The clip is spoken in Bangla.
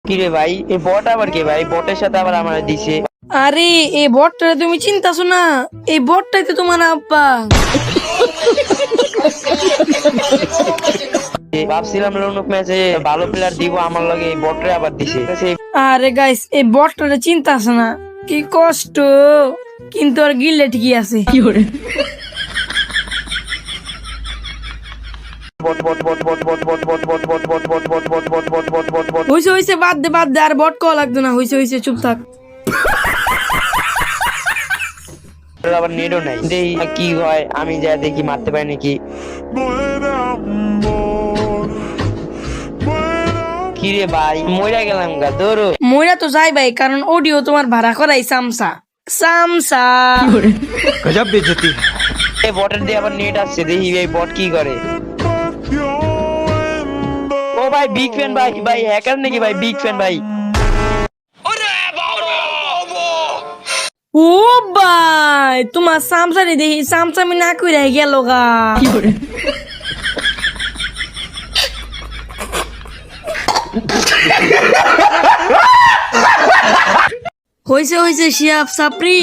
কিরে ভাই এই বট আবার কে ভাই? বটের সাথে আবার আমার দিছে। আরে এই বটটা তুমি চিন্তাছো না, এই বটটাই তো তোমার আব্বা। ভাবছিলাম লোনক ম্যাচে ভালো প্লেয়ার দিব, আমার লগে এই বটরে আবার দিছে। আরে গাইস এই বটটা চিন্তাছো না, কি কষ্ট, কিন্তু আর গিললে ঠিকই আছে। হইছে হইছে, বাদ দে বাদ দে, আর বট কল লাগতো না, হইছে হইছে, চুপ থাক। আবার নেটও নাই, দেখি কি হয়, আমি যা দেখি মারতে পারি নাকি। কিরে ভাই মইরা গেলাম গা, ধরো। মইরা তো যাই ভাই, কারণ অডিও তোমার ভাড়া করাই সামসা সামসা। गजब बेइज्जती है। এই বটের দিয়ে আবার নেট আসছে, দেখি এই বট কি করে। ও ভাই বিগ ফ্যান ভাই, ভাই হ্যাকার নাকি ভাই? বিগ ফ্যান ভাই। ও ভাই তোমার সামসারি দেখি সামসামি না কইরা গেল গা। হইছে হইছে শিয়াব সাপরি।